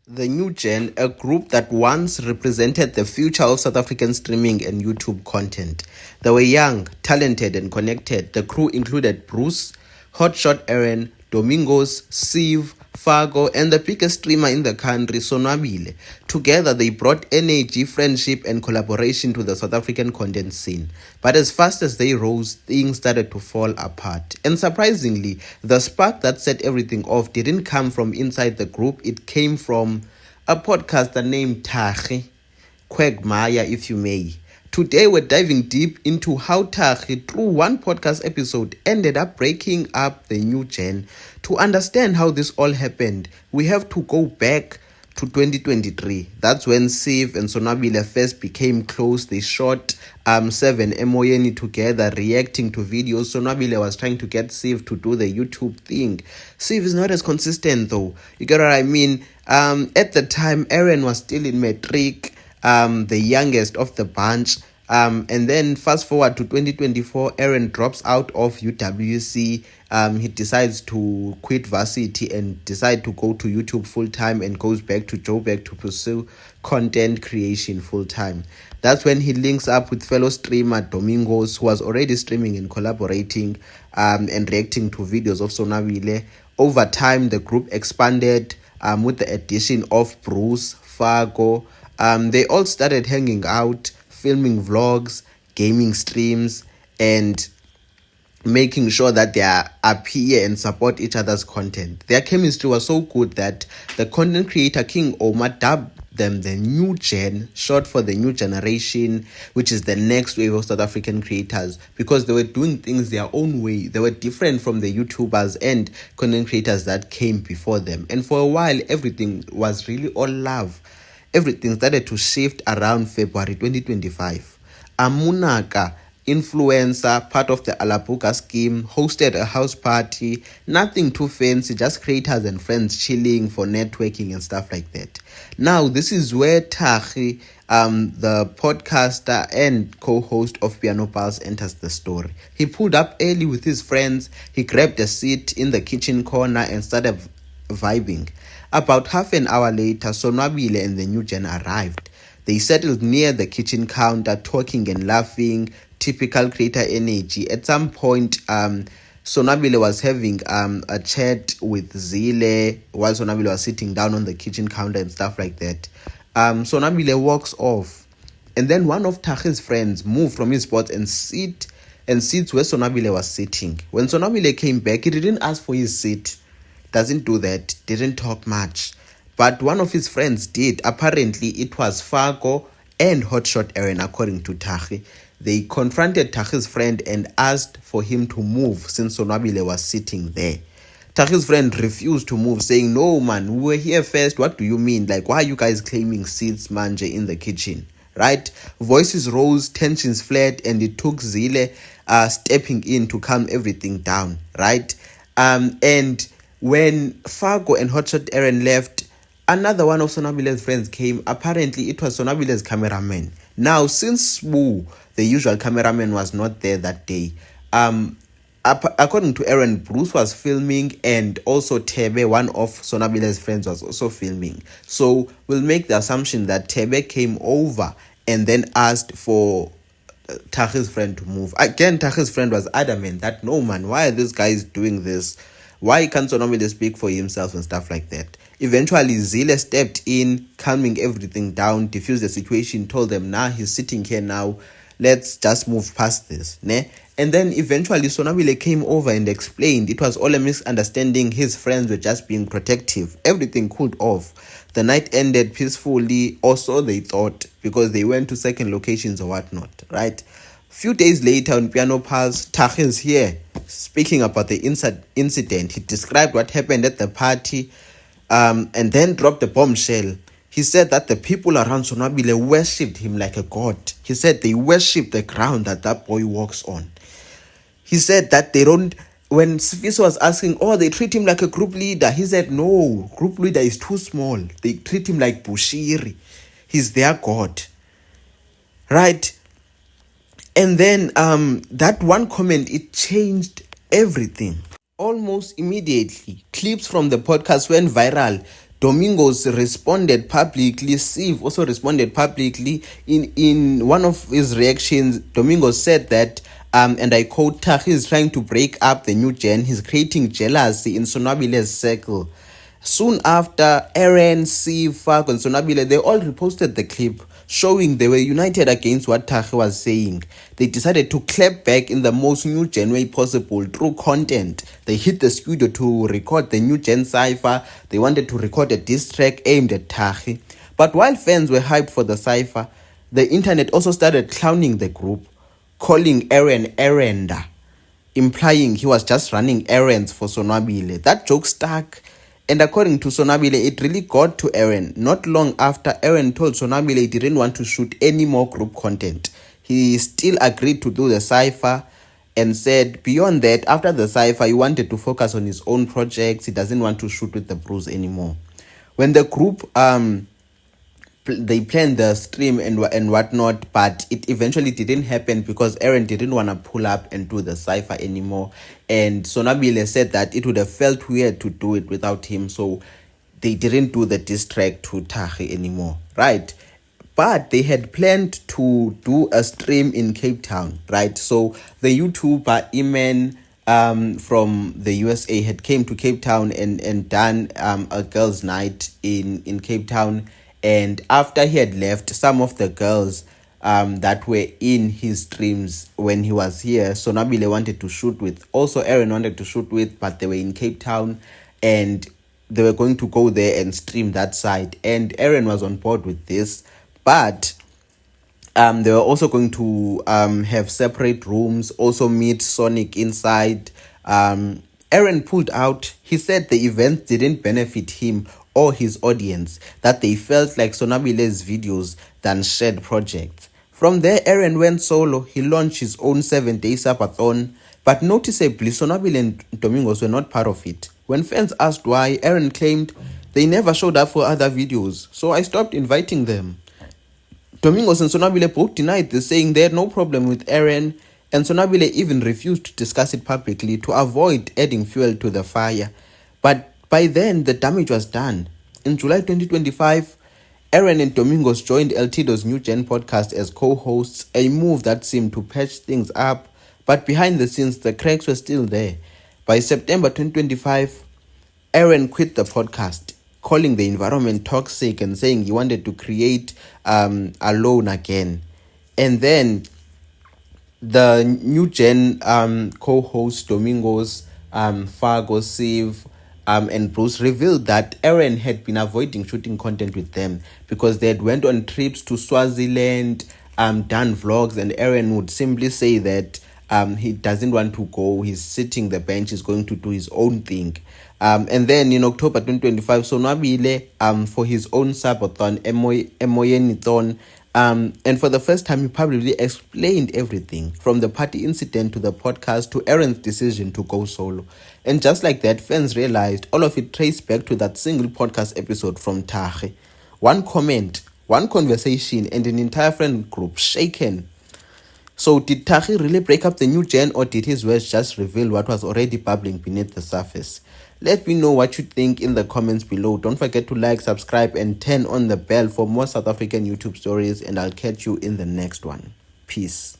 The New Gen, a group that once represented the future of South African streaming and YouTube content. They were young, talented, and connected. The crew included Bruce, Hotshot Aaron, Domingos, Sieve, Fargo, and the biggest streamer in the country, Sonwabile. Together, they brought energy, friendship, and collaboration to the South African content scene. But as fast as they rose, things started to fall apart. And surprisingly, the spark that set everything off didn't come from inside the group, it came from a podcaster named Thakgi, Quagmire, if you may. Today, we're diving deep into how Thakgi, through one podcast episode, ended up breaking up the New Gen. To understand how this all happened, we have to go back to 2023. That's when Sieve and Sonwabile first became close. They shot 7 MON together, reacting to videos. Sonwabile was trying to get Sieve to do the YouTube thing. Sieve is not as consistent though. You get what I mean? At the time, Aaron was still in matric, the youngest of the bunch. And then fast forward to 2024, Aaron drops out of UWC. He decides to quit varsity and decide to go to YouTube full time and goes back to Joburg to pursue content creation full time. That's when he links up with fellow streamer Domingos, who was already streaming and collaborating and reacting to videos of Sonwabile. Over time, the group expanded with the addition of Bruce, Fargo. They all started hanging out, filming vlogs, gaming streams, and making sure that they appear and support each other's content. Their chemistry was so good that the content creator King Omar dubbed them the New Gen, short for the new generation, which is the next wave of South African creators, because they were doing things their own way. They were different from the YouTubers and content creators that came before them. And for a while, everything was really all love. Everything started to shift around February 2025. Amunaka, influencer, part of the Alapuka scheme, hosted a house party. Nothing too fancy, just creators and friends chilling for networking and stuff like that. Now, this is where Thakgi, the podcaster and co-host of Piano Pulse, enters the story. He pulled up early with his friends. He grabbed a seat in the kitchen corner and started vibing. About half an hour later, Sonwabile and the New Gen arrived. They settled near the kitchen counter, talking and laughing, typical creator energy. At some point, Sonwabile was having a chat with Zile while Sonwabile was sitting down on the kitchen counter and stuff like that. Sonwabile walks off, and then one of Thakgi's friends moved from his spot and sits where Sonwabile was sitting. When Sonwabile came back, he didn't ask for his seat. Doesn't do that, didn't talk much. But one of his friends did. Apparently, it was Fargo and Hotshot Aaron, according to Thakgi. They confronted Thakgi's friend and asked for him to move since Sonwabile was sitting there. Thakgi's friend refused to move, saying, "No, man, we were here first. What do you mean? Like, why are you guys claiming seats, manje, in the kitchen?" Right? Voices rose, tensions flared, and it took Zile stepping in to calm everything down. Right? And when Fargo and Hotshot Aaron left, another one of Sonwabile's friends came. Apparently, it was Sonwabile's cameraman. Now, since Wu, the usual cameraman, was not there that day, according to Aaron, Bruce was filming, and also Tebe, one of Sonwabile's friends, was also filming. So we'll make the assumption that Tebe came over and then asked for Thakgi's friend to move. Again, Thakgi's friend was adamant that, "No, man, why are these guys doing this? Why can't Sonwabile speak for himself?" and stuff like that. Eventually, Zile stepped in, calming everything down, diffused the situation, told them, "Nah, he's sitting here now. Let's just move past this." Ne? And then eventually, Sonwabile came over and explained it was all a misunderstanding. His friends were just being protective. Everything cooled off. The night ended peacefully, or so they thought, because they went to second locations or whatnot, right? Few days later on Piano Pulse, Thakgi is here speaking about the incident. He described what happened at the party and then dropped a bombshell. He said that the people around Sonwabile worshipped him like a god. He said they worship the ground that boy walks on. He said that they don't, when Sifiso was asking, they treat him like a group leader. He said, "No, group leader is too small. They treat him like Bushiri. He's their god." Right? And then that one comment, it changed everything. Almost immediately, clips from the podcast went viral Domingos responded publicly. Steve also responded publicly. In one of his reactions, Domingos said that, and I quote, Thakgi is trying to break up the new gen. He's creating jealousy in Sonabile's circle. Soon after, Aaron, Steve, Thakgi, and Sonabile, they all reposted the clip showing they were united against what Thakgi was saying. They decided to clap back in the most new gen way possible through content. They hit the studio to record the new gen cypher. They wanted to record a diss track aimed at Thakgi. But while fans were hyped for the cypher, the internet also started clowning the group, calling Aaron errander, implying he was just running errands for Sonabile. That joke stuck. And according to Sonabile, it really got to Aaron. Not long after, Aaron told Sonabile he didn't want to shoot any more group content. He still agreed to do the cypher and said beyond that, after the cypher, he wanted to focus on his own projects. He doesn't want to shoot with the Bruce anymore. When the group they planned the stream and whatnot, but it eventually didn't happen because Aaron didn't want to pull up and do the cypher anymore. And Sonabile said that it would have felt weird to do it without him, so they didn't do the diss track to Thakgi anymore, right? But they had planned to do a stream in Cape Town, right? So the YouTuber Iman from the USA had came to Cape Town and done a girls' night in Cape Town. And after he had left, some of the girls that were in his streams when he was here, Sonabile wanted to shoot with. Also, Aaron wanted to shoot with, but they were in Cape Town and they were going to go there and stream that side. And Aaron was on board with this, but they were also going to have separate rooms, also meet Sonic inside. Aaron pulled out. He said the event didn't benefit him or his audience, that they felt like Sonabile's videos than shared projects. From there, Aaron went solo. He launched his own 7-day subathon, but noticeably, Sonabile and Domingos were not part of it. When fans asked why, Aaron claimed they never showed up for other videos, so I stopped inviting them. Domingos and Sonabile both denied this, saying they had no problem with Aaron, and Sonabile even refused to discuss it publicly to avoid adding fuel to the fire. But by then, the damage was done. In July 2025, Aaron and Domingos joined El Tido's New Gen podcast as co-hosts, a move that seemed to patch things up, but behind the scenes, the cracks were still there. By September 2025, Aaron quit the podcast, calling the environment toxic and saying he wanted to create alone again. And then the New Gen co-host Domingos, Fargo, Siv, and Bruce revealed that Aaron had been avoiding shooting content with them because they had went on trips to Swaziland, done vlogs, and Aaron would simply say that he doesn't want to go. He's sitting the bench. He's going to do his own thing. And then in October 2025, Sonabile, for his own subathon, Emoyeniton, and for the first time, he publicly explained everything from the party incident to the podcast to Aaron's decision to go solo. And just like that, fans realized all of it traced back to that single podcast episode from Thakgi. One comment, one conversation, and an entire friend group shaken. So did Thakgi really break up the new gen, or did his words just reveal what was already bubbling beneath the surface? Let me know what you think in the comments below. Don't forget to like, subscribe, and turn on the bell for more South African YouTube stories, and I'll catch you in the next one. Peace.